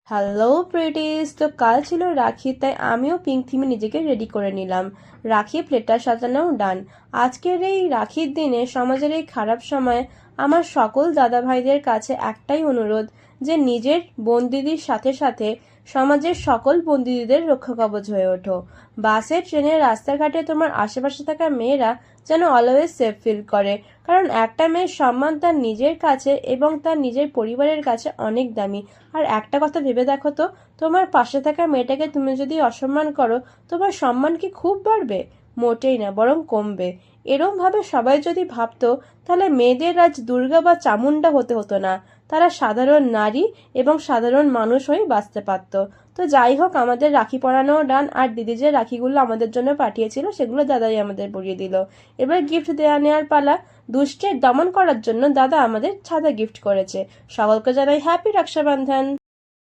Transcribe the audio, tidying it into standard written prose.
Hello প্রিটিস, তো কাল ছিল রাখি, তাই আমিও পিঙ্ক থিমে নিজেকে রেডি করে নিলাম। রাখি প্লেটটা সাজানোও ডান। আজকের এই রাখির দিনে, সমাজের এই খারাপ সময়ে আমার সকল দাদা ভাইদের কাছে একটাই অনুরোধ, যে নিজের বোন দিদির সাথে সাথে সমাজের সকল বোন দিদিদের রক্ষা কবচ হয়ে ওঠো। বাসে, ট্রেনে, রাস্তাঘাটে তোমার আশেপাশে থাকা মেয়েরা যেন অলওয়েজ সেফ ফিল করে, কারণ একটা মেয়ের সম্মান তার নিজের কাছে এবং তার নিজের পরিবারের কাছে অনেক দামি। আর একটা কথা ভেবে দেখো তো, তোমার পাশে থাকা মেয়েটাকে তুমি যদি অসম্মান করো, তোমার সম্মান কি খুব বাড়বে? মোটেই না, বরং কমবে। এরম ভাবে সবাই যদি ভাবতো, তাহলে মেয়েদের আজ দুর্গা বা চামুন্ডা হতে হতো না। তারা সাধারণ নারী এবং সাধারণ মানুষ হয়েই বাঁচতে পারত। তো যাই হোক, আমাদের রাখি পরানো ডান। আর দিদি যে রাখিগুলো আমাদের জন্য পাঠিয়েছিল, সেগুলো দাদাই আমাদের পরিয়ে দিল। এবার গিফট দেয়া নেওয়ার পালা। দুষ্টের দমন করার জন্য দাদা আমাদের ছাতা গিফট করেছে। সকলকে জানাই হ্যাপি রক্ষাবন্ধন।